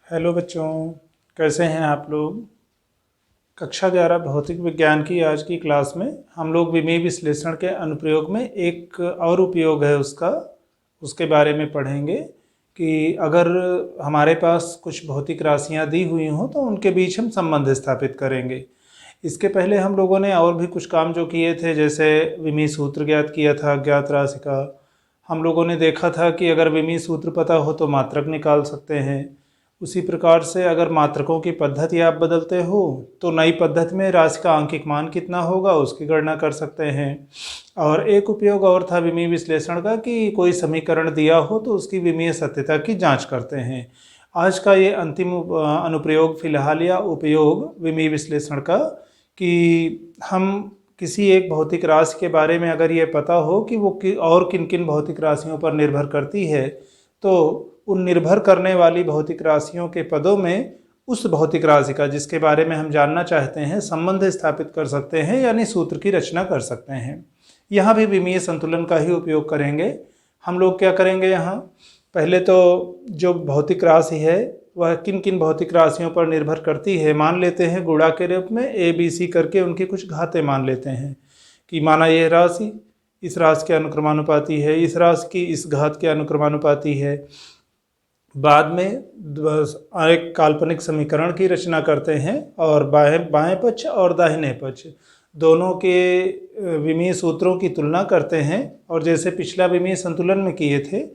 Hello बच्चों, कैसे हैं आप लोग। कक्षा 11 भौतिक विज्ञान की आज की क्लास में हम लोग विमीय विश्लेषण के अनुप्रयोग में एक और उपयोग है उसके बारे में पढ़ेंगे कि अगर हमारे पास कुछ भौतिक राशियां दी हुई हों तो उनके बीच हम संबंध स्थापित करेंगे। इसके पहले हम लोगों ने और भी कुछ काम जो किए थे, जैसे विमीय सूत्र ज्ञात किया था अज्ञात राशि का। हम लोगों ने देखा था कि अगर विमीय सूत्र पता हो तो मात्रक निकाल सकते हैं। उसी प्रकार से अगर मात्रकों की पद्धति आप बदलते हो तो नई पद्धति में राशि का आंकिक मान कितना होगा उसकी गणना कर सकते हैं। और एक उपयोग और था विमीय विश्लेषण का कि कोई समीकरण दिया हो तो उसकी विमीय सत्यता की जांच करते हैं। आज का ये अंतिम अनुप्रयोग फिलहाल या उपयोग विमीय विश्लेषण का कि हम किसी एक भौतिक राशि के बारे में अगर ये पता हो कि वो और किन किन भौतिक राशियों पर निर्भर करती है, तो उन निर्भर करने वाली भौतिक राशियों के पदों में उस भौतिक राशि का जिसके बारे में हम जानना चाहते हैं संबंध स्थापित कर सकते हैं, यानी सूत्र की रचना कर सकते हैं। यहाँ भी विमीय संतुलन का ही उपयोग करेंगे। हम लोग क्या करेंगे, यहाँ पहले तो जो भौतिक राशि है वह किन किन भौतिक राशियों पर निर्भर करती है मान लेते हैं। गुणा के रूप में ए बी सी करके उनकी कुछ घातें मान लेते हैं कि माना यह राशि इस राशि के अनुक्रमानुपाती है, इस राशि की इस घात के अनुक्रमानुपाती है। बाद में एक काल्पनिक समीकरण की रचना करते हैं और बाएं पक्ष और दाहिने पक्ष दोनों के विमीय सूत्रों की तुलना करते हैं। और जैसे पिछला विमीय संतुलन में किए थे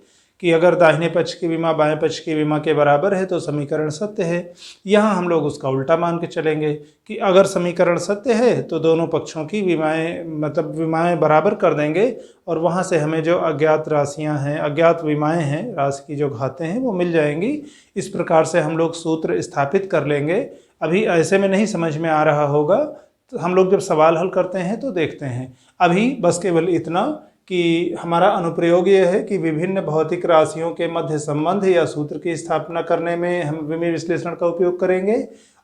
कि अगर दाहिने पक्ष की विमा बाएं पक्ष की विमा के बराबर है तो समीकरण सत्य है। यहाँ हम लोग उसका उल्टा मान के चलेंगे कि अगर समीकरण सत्य है तो दोनों पक्षों की विमाएं बराबर कर देंगे और वहाँ से हमें जो अज्ञात राशियाँ हैं, अज्ञात विमाएं हैं, राशि की जो घातें हैं वो मिल जाएंगी। इस प्रकार से हम लोग सूत्र स्थापित कर लेंगे। अभी ऐसे में नहीं समझ में आ रहा होगा, तो हम लोग जब सवाल हल करते हैं तो देखते हैं। अभी बस केवल इतना कि हमारा अनुप्रयोग ये है कि विभिन्न भौतिक राशियों के मध्य संबंध या सूत्र की स्थापना करने में हम विमीय विश्लेषण का उपयोग करेंगे।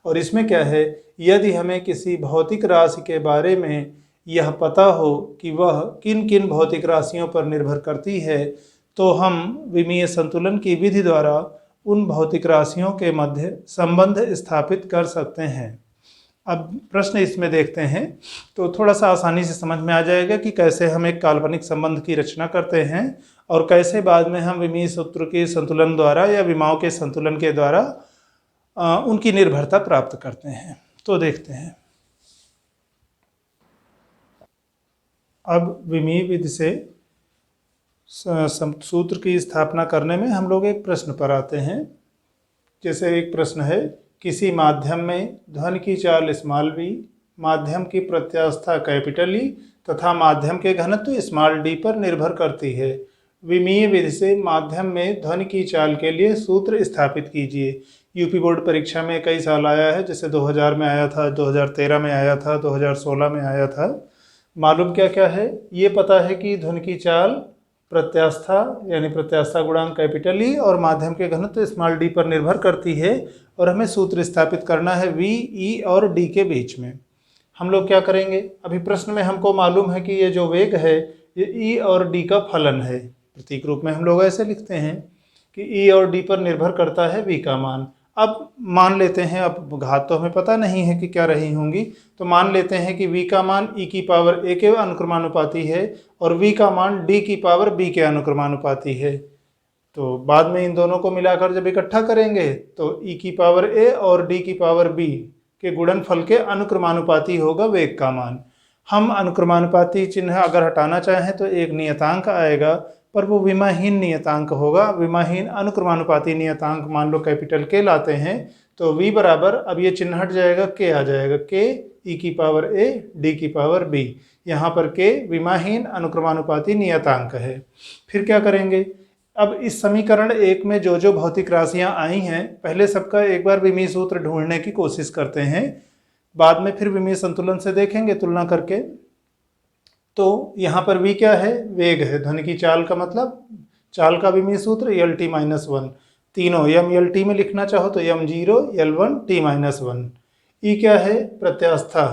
और इसमें क्या है, यदि हमें किसी भौतिक राशि के बारे में यह पता हो कि वह किन किन भौतिक राशियों पर निर्भर करती है, तो हम विमीय संतुलन की विधि द्वारा उन भौतिक राशियों के मध्य संबंध स्थापित कर सकते हैं। अब प्रश्न इसमें देखते हैं तो थोड़ा सा आसानी से समझ में आ जाएगा कि कैसे हम एक काल्पनिक संबंध की रचना करते हैं और कैसे बाद में हम विमीय सूत्र के संतुलन द्वारा या विमाओं के संतुलन के द्वारा उनकी निर्भरता प्राप्त करते हैं। तो देखते हैं। अब विमीय विधि से सूत्र की स्थापना करने में हम लोग एक प्रश्न पर आते हैं। जैसे एक प्रश्न है, किसी माध्यम में ध्वनि की चाल स्मॉल v, माध्यम की प्रत्यास्था कैपिटल E तथा माध्यम के घनत्व स्मॉल d पर निर्भर करती है। विमीय विधि से माध्यम में ध्वनि की चाल के लिए सूत्र स्थापित कीजिए। यूपी बोर्ड परीक्षा में कई साल आया है, जैसे 2000 में आया था, 2013 में आया था, 2016 में आया था। मालूम क्या क्या है, ये पता है कि ध्वनि की चाल प्रत्यास्था यानी प्रत्यास्था गुणांक कैपिटल E और माध्यम के घनत्व स्मॉल d पर निर्भर करती है। और हमें सूत्र स्थापित करना है v, e और d के बीच में। हम लोग क्या करेंगे, अभी प्रश्न में हमको मालूम है कि ये जो वेग है ये e और d का फलन है। प्रतीक रूप में हम लोग ऐसे लिखते हैं कि e और d पर निर्भर करता है v का मान। अब मान लेते हैं, अब घात तो हमें पता नहीं है कि क्या रही होंगी, तो मान लेते हैं कि v का मान e की पावर a के अनुक्रमानुपाती है और v का मान d की पावर b के अनुक्रमानुपाती है। तो बाद में इन दोनों को मिलाकर जब इकट्ठा करेंगे तो e की पावर a और d की पावर b के गुणनफल के अनुक्रमानुपाती होगा वेग का मान। हम अनुक्रमानुपाती चिन्ह अगर हटाना चाहें तो एक नियतांक आएगा, पर वो विमाहीन नियतांक होगा। विमाहीन अनुक्रमानुपाती नियतांक मान लो कैपिटल K लाते हैं तो v बराबर, अब ये चिन्ह हट जाएगा, K आ जाएगा, K e की पावर a d की पावर b। यहाँ पर K विमाहीन अनुक्रमानुपाती नियतांक है। फिर क्या करेंगे, अब इस समीकरण 1 में जो जो भौतिक राशियां आई हैं पहले सबका एक बार विमीय सूत्र ढूंढने की कोशिश करते हैं, बाद में फिर विमीय संतुलन से देखेंगे तुलना करके। तो यहाँ पर v क्या है, वेग है। ध्वनि की चाल का मतलब चाल का विमीय सूत्र lt-1, तीनों m-l-t में लिखना चाहो तो m0 l1 t-1। e क्या है, प्रत्यास्था।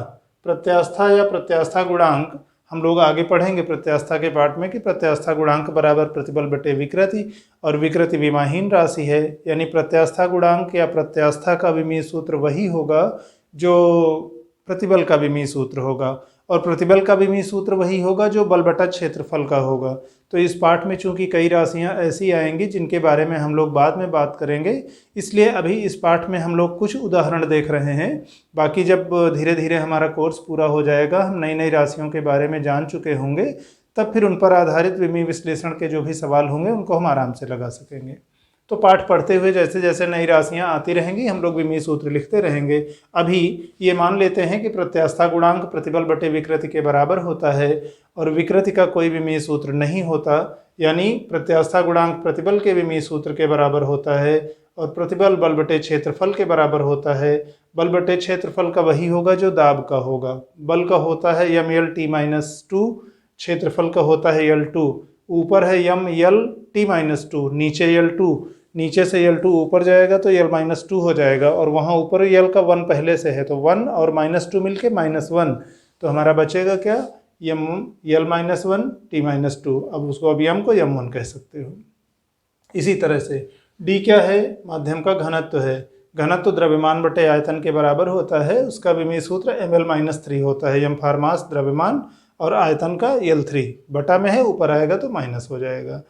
प्रत्यास्था या प्रत्यास्था गुणांक हम लोग आगे पढ़ेंगे प्रत्यास्था के पार्ट में कि प्रत्यास्था गुणांक बराबर प्रतिबल बटे विकृति, और विकृति विमाहीन राशि है, यानी प्रत्यास्था गुणांक या प्रत्यास्था का विमीय सूत्र वही होगा जो प्रतिबल का विमीय सूत्र होगा, और प्रतिबल का विमीय सूत्र वही होगा जो बल बटा क्षेत्रफल का होगा। तो इस पाठ में चूंकि कई राशियां ऐसी आएंगी जिनके बारे में हम लोग बाद में बात करेंगे, इसलिए अभी इस पाठ में हम लोग कुछ उदाहरण देख रहे हैं। बाकी जब धीरे धीरे हमारा कोर्स पूरा हो जाएगा, हम नई नई राशियों के बारे में जान चुके होंगे, तब फिर उन पर आधारित विमीय विश्लेषण के जो भी सवाल होंगे उनको हम आराम से लगा सकेंगे। तो पाठ पढ़ते हुए जैसे जैसे नई राशियां आती रहेंगी हम लोग विमीय सूत्र लिखते रहेंगे। अभी ये मान लेते हैं कि प्रत्यास्था गुणांक प्रतिबल बटे विकृति के बराबर होता है और विकृति का कोई विमीय सूत्र नहीं होता, यानी प्रत्यास्था गुणांक प्रतिबल के विमीय सूत्र के बराबर होता है और प्रतिबल बल बटे क्षेत्रफल के बराबर होता है। बल बटे क्षेत्रफल का वही होगा जो दाब का होगा। बल का होता है ML_T-2, क्षेत्रफल का होता है L2। ऊपर है ML_T-2, नीचे L2, नीचे से L2 ऊपर जाएगा तो L-2 हो जाएगा, और वहाँ ऊपर L का 1 पहले से है तो 1 और -2 मिलके -1, तो हमारा बचेगा क्या, L-1 अब उसको अब M को M1 कह सकते हो। इसी तरह से D क्या है, माध्यम का घनत्व है। घनत्व द्रव्यमान बटे आयतन के बराबर होता है, उसका विमीय सूत्र ML-3 होता है। M फॉर मास द्रव्यमान और आयतन का L3, बटा में है ऊपर आएगा तो माइनस हो जाएगा।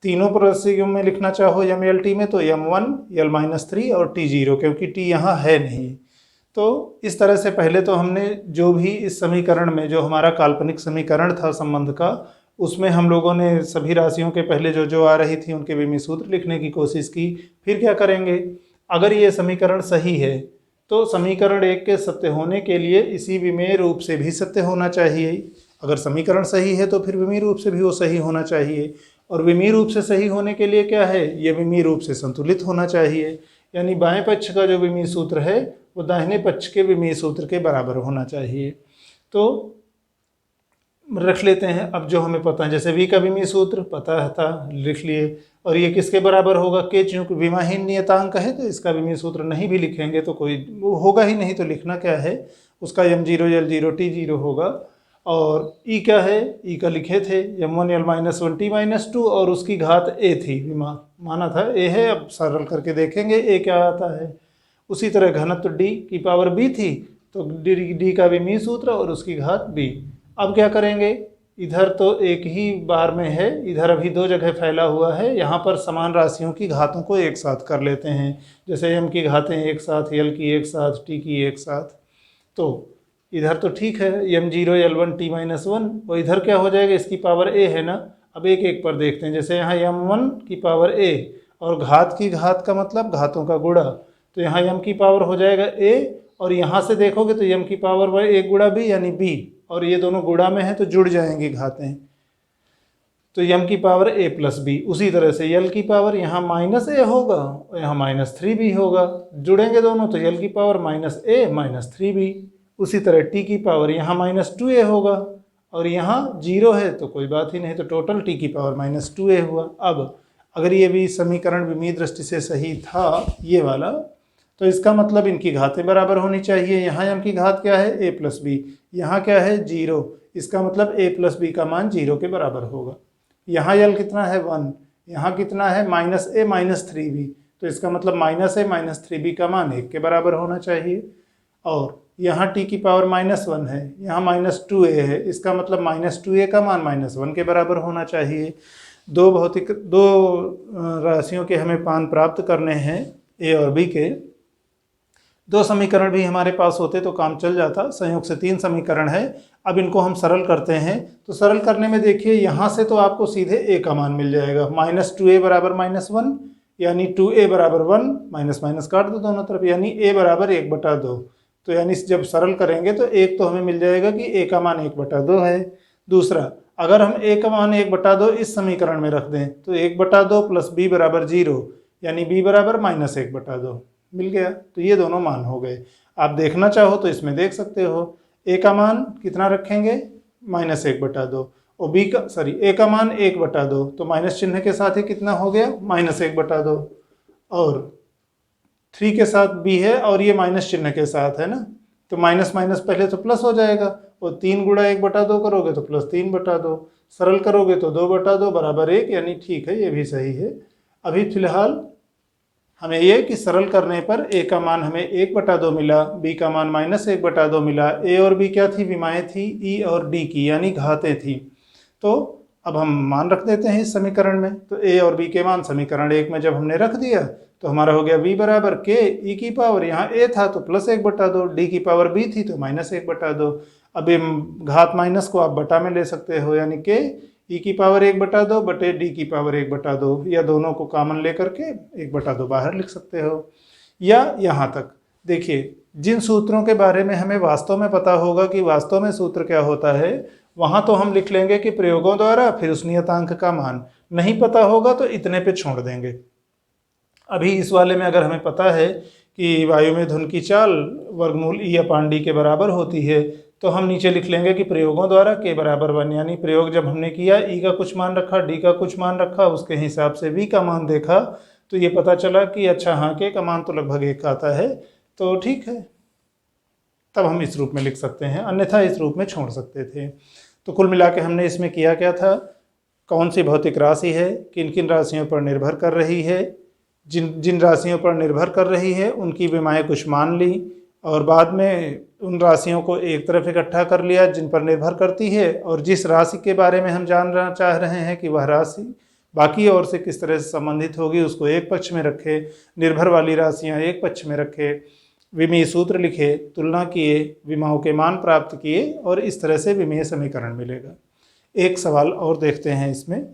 तीनों परिस्थितियों में लिखना चाहो MLT में तो M1, L-3 और T0, क्योंकि T यहाँ है नहीं। तो इस तरह से पहले तो हमने जो भी इस समीकरण में जो हमारा काल्पनिक समीकरण था संबंध का, उसमें हम लोगों ने सभी राशियों के पहले जो जो आ रही थी उनके विमीय सूत्र लिखने की कोशिश की। फिर क्या करेंगे, अगर ये समीकरण सही है तो समीकरण 1 के सत्य होने के लिए इसी विमेय रूप से भी सत्य होना चाहिए। अगर समीकरण सही है तो फिर विमीय रूप से भी वो सही होना चाहिए, और विमीय रूप से सही होने के लिए क्या है, ये विमीय रूप से संतुलित होना चाहिए, यानी बाएं पक्ष का जो विमीय सूत्र है वो दाहिने पक्ष के विमीय सूत्र के बराबर होना चाहिए। तो रख लेते हैं अब जो हमें पता है, जैसे v का विमीय सूत्र पता था, लिख लिए, और ये किसके बराबर होगा, k, चूंकि विमाहीन नियतांक है तो इसका विमीय सूत्र नहीं भी लिखेंगे तो कोई वो होगा ही नहीं, तो लिखना क्या है, उसका M0 L0 T0 होगा। और e क्या है, e का लिखे थे M1 L-1 T-2, और उसकी घात a थी, माना था a है, अब सरल करके देखेंगे a क्या आता है। उसी तरह घनत्व d की पावर b थी तो d का विमीय सूत्र और उसकी घात b। अब क्या करेंगे, इधर तो एक ही बार में है, इधर अभी 2 जगह फैला हुआ है, यहाँ पर समान राशियों की घातों को एक साथ कर लेते हैं, जैसे m की घातें एक साथ, l की एक साथ, t की एक साथ। तो इधर तो ठीक है M0 L1 T-1, और इधर क्या हो जाएगा, इसकी पावर a है ना। अब एक एक पर देखते हैं, जैसे यहाँ M1 की पावर a, और घात की घात का मतलब घातों का गुणा, तो यहाँ m की पावर हो जाएगा a, और यहाँ से देखोगे तो m की पावर a गुणा b यानी b, और ये दोनों गुणा में है तो जुड़ जाएंगी घातें, तो m की पावर a प्लस b। उसी तरह से l की पावर यहाँ -a होगा और यहाँ -3b होगा, जुड़ेंगे दोनों तो l की पावर -a -3b। उसी तरह t की पावर यहाँ -2a होगा और यहाँ 0 है तो कोई बात ही नहीं, तो टोटल t की पावर -2a हुआ। अब अगर ये भी समीकरण विमीय दृष्टि से सही था ये वाला, तो इसका मतलब इनकी घातें बराबर होनी चाहिए। यहाँ m की घात क्या है, a प्लस b, यहाँ क्या है 0, इसका मतलब a प्लस b का मान 0 के बराबर होगा। यहाँ l कितना है 1, यहाँ कितना है -a -3b, तो इसका मतलब -a -3b का मान 1 के बराबर होना चाहिए। और यहाँ t की पावर -1 है, यहाँ -2a है, इसका मतलब -2a का मान -1 के बराबर होना चाहिए। दो राशियों के हमें मान प्राप्त करने हैं a और b के। 2 समीकरण भी हमारे पास होते तो काम चल जाता, संयोग से 3 समीकरण है। अब इनको हम सरल करते हैं, तो सरल करने में देखिए यहाँ से तो आपको सीधे a का मान मिल जाएगा, -2a बराबर -1, यानी 2a बराबर 1, माइनस माइनस काट दो दोनों तरफ, यानी a बराबर 1/2। तो यानी जब सरल करेंगे तो एक तो हमें मिल जाएगा कि a का मान 1/2 है। दूसरा, अगर हम a का मान 1/2 इस समीकरण में रख दें तो 1/2 प्लस b बराबर 0, यानी b बराबर -1/2 मिल गया। तो ये दोनों मान हो गए। आप देखना चाहो तो इसमें देख सकते हो, a का मान कितना रखेंगे -1/2 और a का मान 1/2, तो माइनस चिन्ह के साथ ही कितना हो गया -1/2, और 3 के साथ b है और ये माइनस चिन्ह के साथ है ना, तो माइनस माइनस पहले तो प्लस हो जाएगा और 3 गुणा 1/2 करोगे तो +3/2, सरल करोगे तो 2/2 बराबर 1, यानी ठीक है, ये भी सही है। अभी फिलहाल हमें ये कि सरल करने पर a का मान हमें 1/2 मिला, b का मान -1/2 मिला। a और b क्या थी? विमाएँ थी e और d की, यानी घातें थी। तो अब हम मान रख देते हैं इस समीकरण में। तो a और b के मान समीकरण 1 में जब हमने रख दिया तो हमारा हो गया v बराबर k e की पावर, यहाँ a था तो +1/2, d की पावर b थी तो -1/2। अब ये घात माइनस को आप बटा में ले सकते हो, यानी k e की पावर 1/2 बटे d की पावर 1/2, या दोनों को कॉमन लेकर के 1/2 बाहर लिख सकते हो। या यहाँ तक देखिए, जिन सूत्रों के बारे में हमें वास्तव में पता होगा कि वास्तव में सूत्र क्या होता है, वहाँ तो हम लिख लेंगे कि प्रयोगों द्वारा फिर उस नियतांक का मान। नहीं पता होगा तो इतने पे छोड़ देंगे। अभी इस वाले में अगर हमें पता है कि वायु में धुन की चाल वर्गमूल E/d के बराबर होती है, तो हम नीचे लिख लेंगे कि प्रयोगों द्वारा k बराबर 1, यानी प्रयोग जब हमने किया E का कुछ मान रखा, D का कुछ मान रखा, उसके हिसाब से V का मान देखा, तो ये पता चला कि अच्छा हाँ, k का मान तो लगभग 1 आता है, तो ठीक है, तब हम इस रूप में लिख सकते हैं, अन्यथा इस रूप में छोड़ सकते थे। तो कुल मिला के हमने इसमें किया क्या था? कौन सी भौतिक राशि है, किन किन राशियों पर निर्भर कर रही है, जिन राशियों पर निर्भर कर रही है उनकी विमाएँ कुछ मान ली, और बाद में उन राशियों को एक तरफ इकट्ठा कर लिया जिन पर निर्भर करती है, और जिस राशि के बारे में हम जानना चाह रहे हैं कि वह राशि बाकी और से किस तरह से संबंधित होगी, उसको एक पक्ष में रखे, निर्भर वाली राशियां एक पक्ष में रखे, विमीय सूत्र लिखे, तुलना किए, विमाओं के मान प्राप्त किए, और इस तरह से विमीय समीकरण मिलेगा। एक सवाल और देखते हैं इसमें।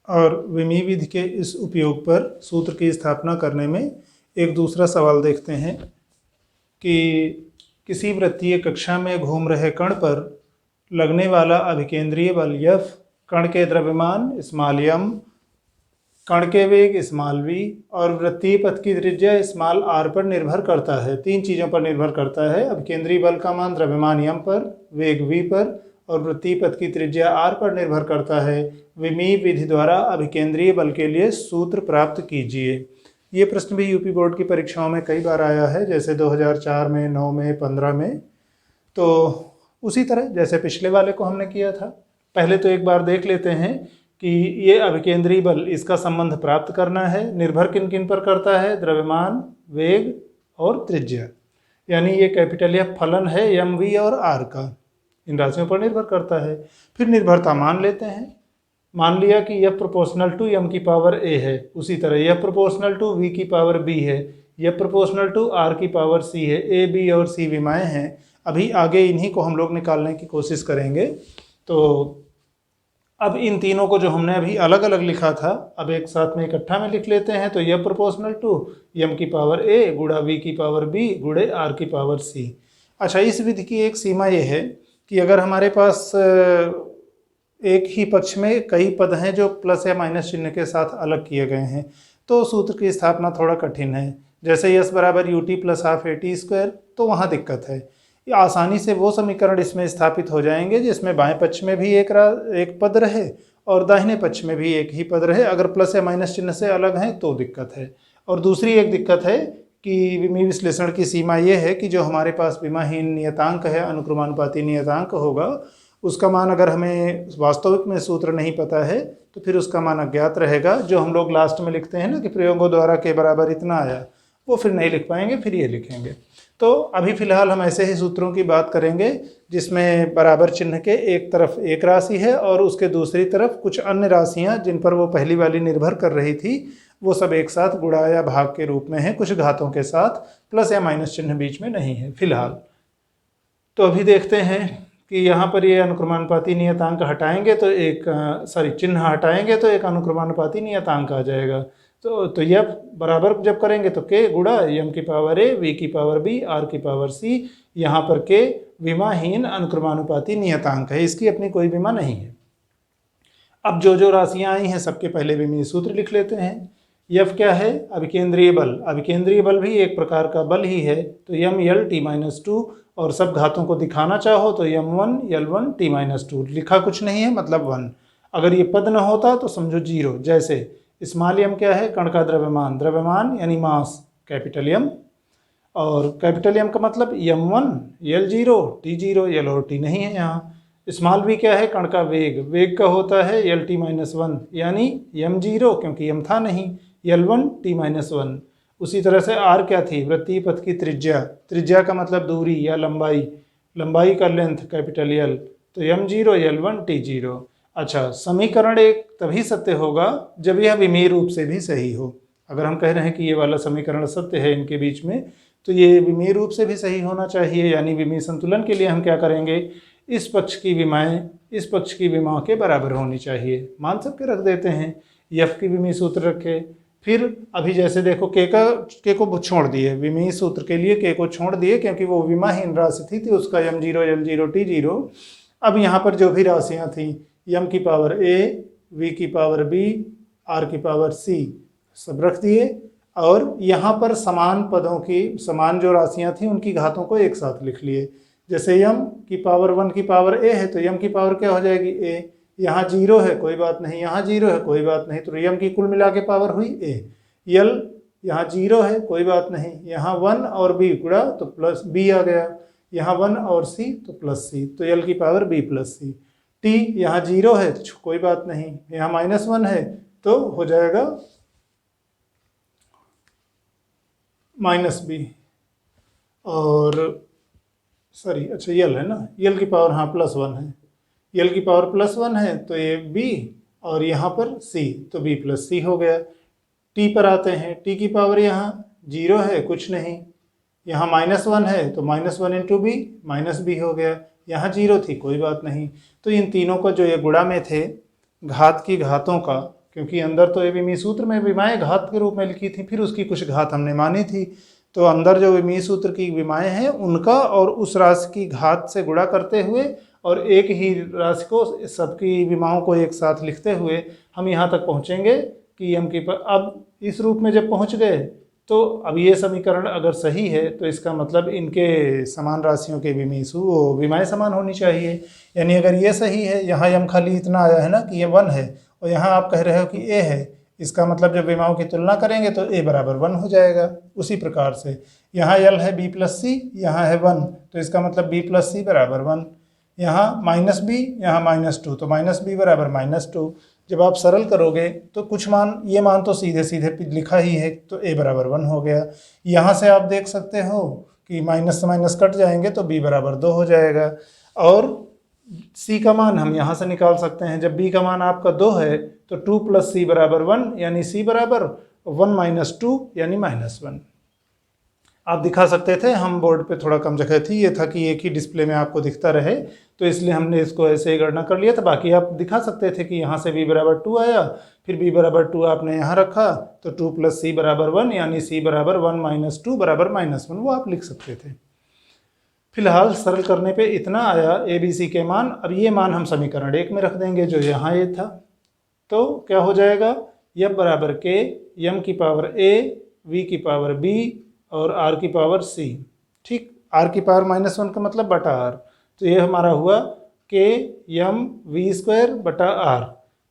और विमीय विधि के इस उपयोग पर सूत्र की स्थापना करने में एक दूसरा सवाल देखते हैं कि किसी वृत्तीय कक्षा में घूम रहे कण पर लगने वाला अभिकेंद्रीय बल F, कण के द्रव्यमान m, कण के वेग v और वृत्तीय पथ की त्रिज्या r पर निर्भर करता है। 3 चीज़ों पर निर्भर करता है। अभिकेंद्रीय बल का मान द्रव्यमान m पर, वेग v पर और वृत्तीय पथ की त्रिज्या r पर निर्भर करता है। विमीय विधि द्वारा अभिकेंद्रीय बल के लिए सूत्र प्राप्त कीजिए। ये प्रश्न भी यूपी बोर्ड की परीक्षाओं में कई बार आया है, जैसे 2004 में, 9 में, 15 में। तो उसी तरह जैसे पिछले वाले को हमने किया था, पहले तो एक बार देख लेते हैं कि ये अभिकेंद्रीय बल, इसका संबंध प्राप्त करना है। निर्भर किन किन पर करता है? द्रव्यमान, वेग और त्रिज्या, यानी ये कैपिटल F फलन है m, v और r का, इन राशियों पर निर्भर करता है। फिर निर्भरता मान लेते हैं। मान लिया कि F प्रोपोर्शनल टू m की पावर a है, उसी तरह F प्रोपोर्शनल टू v की पावर b है, F प्रोपोर्शनल टू r की पावर c है। a, b और c विमाएँ हैं। अभी आगे इन्हीं को हम लोग निकालने की कोशिश करेंगे। तो अब इन तीनों को जो हमने अभी अलग अलग लिखा था, अब एक साथ में इकट्ठा में लिख लेते हैं। तो F प्रोपोर्शनल टू m की पावर a गुणा v की पावर b गुणे r की पावर c। अच्छा, इस विधि की एक सीमा ये है कि अगर हमारे पास एक ही पक्ष में कई पद हैं जो प्लस या माइनस चिन्ह के साथ अलग किए गए हैं, तो सूत्र की स्थापना थोड़ा कठिन है। जैसे यस बराबर ut plus half at square, तो वहाँ दिक्कत है। आसानी से वो समीकरण इसमें स्थापित हो जाएंगे जिसमें बाएं पक्ष में भी एक पद रहे और दाहिने पक्ष में भी एक ही पद रहे। अगर प्लस या माइनस चिन्ह से अलग हैं तो दिक्कत है। और दूसरी एक दिक्कत है कि विमीय विश्लेषण की सीमा ये है कि जो हमारे पास विमाहीन नियतांक है, अनुक्रमानुपाती नियतांक होगा, उसका मान अगर हमें वास्तविक में सूत्र नहीं पता है तो फिर उसका मान अज्ञात रहेगा। जो हम लोग लास्ट में लिखते हैं ना कि प्रयोगों द्वारा के बराबर इतना आया, वो फिर नहीं लिख पाएंगे, फिर ये लिखेंगे। तो अभी फिलहाल हम ऐसे ही सूत्रों की बात करेंगे जिसमें बराबर चिन्ह के एक तरफ एक राशि है और उसके दूसरी तरफ कुछ अन्य राशियां जिन पर वो पहली वाली निर्भर कर रही थी, वो सब एक साथ गुणा या भाग के रूप में है, कुछ घातों के साथ, प्लस या माइनस चिन्ह बीच में नहीं है फिलहाल। तो अभी देखते हैं कि यहाँ पर ये अनुक्रमानुपाती नियतांक हटाएंगे तो चिन्ह हटाएंगे तो एक अनुक्रमानुपाती नियतांक आ जाएगा। तो यह बराबर जब करेंगे तो k गुणा m की पावर a, v की पावर b, r की पावर c। यहाँ पर k विमाहीन अनुक्रमानुपाती नियतांक है, इसकी अपनी कोई विमा नहीं है। अब जो राशियाँ आई हैं सबके पहले विमीय सूत्र लिख लेते हैं। F क्या है? अभिकेंद्रीय बल। अभिकेंद्रीय बल भी एक प्रकार का बल ही है। तो m l t-2, और सब घातों को दिखाना चाहो तो m1 l1 t-2। लिखा कुछ नहीं है, मतलब 1। अगर ये पद न होता तो समझो 0। जैसे स्मॉल m क्या है? कण का द्रव्यमान, द्रव्यमान यानी मास कैपिटल M, और कैपिटल एम का मतलब M1 L0 T0, L और T नहीं है यहाँ। स्मॉल v क्या है? कण का वेग, वेग का होता है LT-1 यानी M0 क्योंकि M था नहीं, L1 T-1। उसी तरह से R क्या थी? वृत्तीय पथ की त्रिज्या, त्रिज्या का मतलब दूरी या लंबाई, लंबाई का लेंथ कैपिटल L, तो M0 L1 T0। अच्छा, समीकरण एक तभी सत्य होगा जब यह विमेय रूप से भी सही हो। अगर हम कह रहे हैं कि ये वाला समीकरण सत्य है इनके बीच में, तो ये विमेय रूप से भी सही होना चाहिए, यानी विमेय संतुलन के लिए हम क्या करेंगे? इस पक्ष की विमाएं इस पक्ष की विमाओं के बराबर होनी चाहिए। मान सबके रख देते हैं, यफ की विमीय सूत्र रखे। फिर अभी जैसे देखो के को छोड़ दिए, विमीय सूत्र के लिए के को छोड़ दिए क्योंकि वो विमाहीन राशि थी उसका M0 L0 T0। अब यहाँ पर जो भी राशियाँ थी, m की पावर a, v की पावर b, r की पावर c, सब रख दिए। और यहाँ पर समान पदों की समान जो राशियाँ थी उनकी घातों को एक साथ लिख लिए। जैसे m की पावर 1 की पावर a है तो m की पावर क्या हो जाएगी? a। यहाँ 0 है कोई बात नहीं, यहाँ 0 है कोई बात नहीं, तो m की कुल मिला के पावर हुई a। l यहाँ 0 है कोई बात नहीं, यहाँ 1 और b गुणा तो प्लस b आ गया, यहाँ 1 और c तो प्लस c, तो l की power b plus c। t यहाँ 0 है तो कोई बात नहीं, यहाँ -1 है तो हो जाएगा -b। और सॉरी, अच्छा यल है ना, यल की पावर हाँ +1 है, यल की पावर +1 है तो ये b और यहाँ पर c, तो b प्लस c हो गया। t पर आते हैं, t की पावर यहाँ 0 है कुछ नहीं, यहाँ -1 है तो -1 इंटू b -b हो गया, यहाँ 0 थी कोई बात नहीं। तो इन तीनों को जो ये गुणा में थे घात की घातों का, क्योंकि अंदर तो ये विमीय सूत्र में विमाएं घात के रूप में लिखी थी, फिर उसकी कुछ घात हमने मानी थी, तो अंदर जो विमीय सूत्र की विमाएं हैं उनका और उस राशि की घात से गुणा करते हुए और एक ही राशि को सबकी विमाओं को एक साथ लिखते हुए हम यहाँ तक पहुँचेंगे कि m की पर। अब इस रूप में जब पहुँच गए तो अब ये समीकरण अगर सही है तो इसका मतलब इनके समान राशियों के विमाएं समान होनी चाहिए। यानी अगर ये सही है, यहाँ m खाली इतना आया है ना कि ये 1 है और यहाँ आप कह रहे हो कि a है, इसका मतलब जब विमाओं की तुलना करेंगे तो a बराबर 1 हो जाएगा। उसी प्रकार से यहाँ l है b प्लस c, यहाँ है 1 तो इसका मतलब b प्लस c बराबर 1, यहाँ -b, यहाँ -2 तो -b बराबर -2। जब आप सरल करोगे तो कुछ मान, ये मान तो सीधे सीधे लिखा ही है तो a बराबर 1 हो गया। यहाँ से आप देख सकते हो कि माइनस से माइनस कट जाएंगे तो b बराबर 2 हो जाएगा। और c का मान हम यहाँ से निकाल सकते हैं, जब b का मान आपका 2 है तो 2 + c बराबर 1, यानी c बराबर 1 - 2 यानी -1। आप दिखा सकते थे, हम बोर्ड पे थोड़ा कम जगह थी, ये था कि एक ही डिस्प्ले में आपको दिखता रहे तो इसलिए हमने इसको ऐसे ही गणना कर लिया था। बाकी आप दिखा सकते थे कि यहाँ से b बराबर 2 आया, फिर b बराबर 2 आपने यहाँ रखा तो 2 + c बराबर 1 यानी c बराबर 1 - 2 बराबर -1, वो आप लिख सकते थे। फिलहाल सरल करने पे इतना आया a b c के मान। अब ये मान हम समीकरण 1 में रख देंगे जो यहाँ ये था, तो क्या हो जाएगा? f बराबर k, m की पावर a, v की पावर b और r की पावर c। ठीक, r की पावर -1 का मतलब बटा r, तो ये हमारा हुआ k m v² बटा r।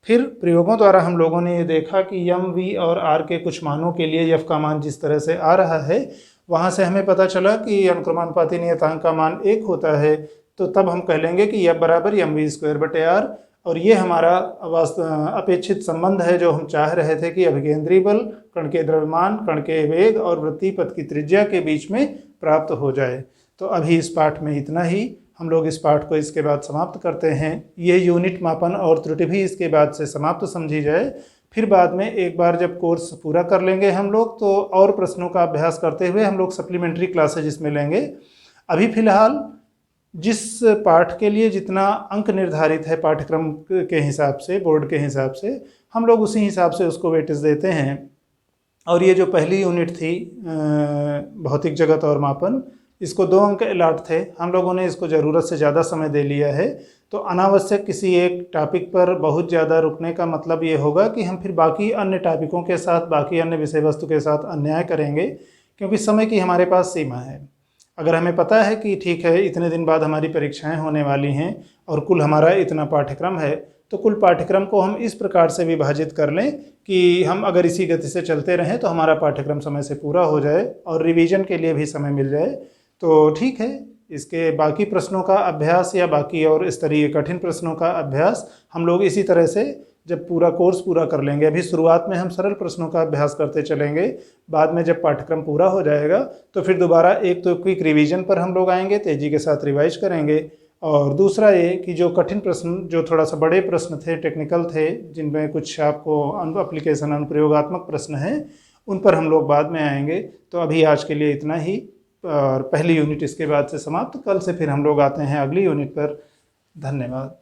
फिर प्रयोगों द्वारा हम लोगों ने ये देखा कि m v और r के कुछ मानों के लिए f का मान जिस तरह से आ रहा है, वहाँ से हमें पता चला कि अनुक्रमानुपाती नियतांक का मान 1 होता है, तो तब हम कह लेंगे कि f बराबर mv² बटे r। और ये हमारा अपेक्षित संबंध है जो हम चाह रहे थे कि अभिकेंद्री बल, कण के द्रव्यमान, कण के वेग और वृत्तीय पथ की त्रिज्या के बीच में प्राप्त हो जाए। तो अभी इस पाठ में इतना ही, हम लोग इस पाठ को इसके बाद समाप्त करते हैं। ये यूनिट मापन और त्रुटि भी इसके बाद से समाप्त समझी जाए। फिर बाद में एक बार जब कोर्स पूरा कर लेंगे हम लोग तो और प्रश्नों का अभ्यास करते हुए हम लोग सप्लीमेंट्री क्लासेज इसमें लेंगे। अभी फिलहाल जिस पाठ के लिए जितना अंक निर्धारित है पाठ्यक्रम के हिसाब से, बोर्ड के हिसाब से, हम लोग उसी हिसाब से उसको वेटेज देते हैं। और ये जो पहली यूनिट थी भौतिक जगत और मापन, इसको 2 अंक अलाट थे, हम लोगों ने इसको ज़रूरत से ज़्यादा समय दे लिया है। तो अनावश्यक किसी एक टॉपिक पर बहुत ज़्यादा रुकने का मतलब ये होगा कि हम फिर बाकी अन्य टॉपिकों के साथ, बाकी अन्य विषय वस्तु के साथ अन्याय करेंगे, क्योंकि समय की हमारे पास सीमा है। अगर हमें पता है कि ठीक है इतने दिन बाद हमारी परीक्षाएं होने वाली हैं और कुल हमारा इतना पाठ्यक्रम है, तो कुल पाठ्यक्रम को हम इस प्रकार से विभाजित कर लें कि हम अगर इसी गति से चलते रहें तो हमारा पाठ्यक्रम समय से पूरा हो जाए और रिवीजन के लिए भी समय मिल जाए तो ठीक है। इसके बाकी प्रश्नों का अभ्यास या बाकी और स्तरीय कठिन प्रश्नों का अभ्यास हम लोग इसी तरह से जब पूरा कोर्स पूरा कर लेंगे। अभी शुरुआत में हम सरल प्रश्नों का अभ्यास करते चलेंगे, बाद में जब पाठ्यक्रम पूरा हो जाएगा तो फिर दोबारा एक तो क्विक रिवीजन पर हम लोग आएंगे, तेज़ी के साथ रिवाइज करेंगे, और दूसरा ये कि जो कठिन प्रश्न, जो थोड़ा सा बड़े प्रश्न थे, टेक्निकल थे, जिनमें कुछ आपको एप्लीकेशन अनुप्रयोगात्मक प्रश्न हैं, उन पर हम लोग बाद में आएंगे। तो अभी आज के लिए इतना ही, और पहली यूनिट इसके बाद से समाप्त। कल से फिर हम लोग आते हैं अगली यूनिट पर। धन्यवाद।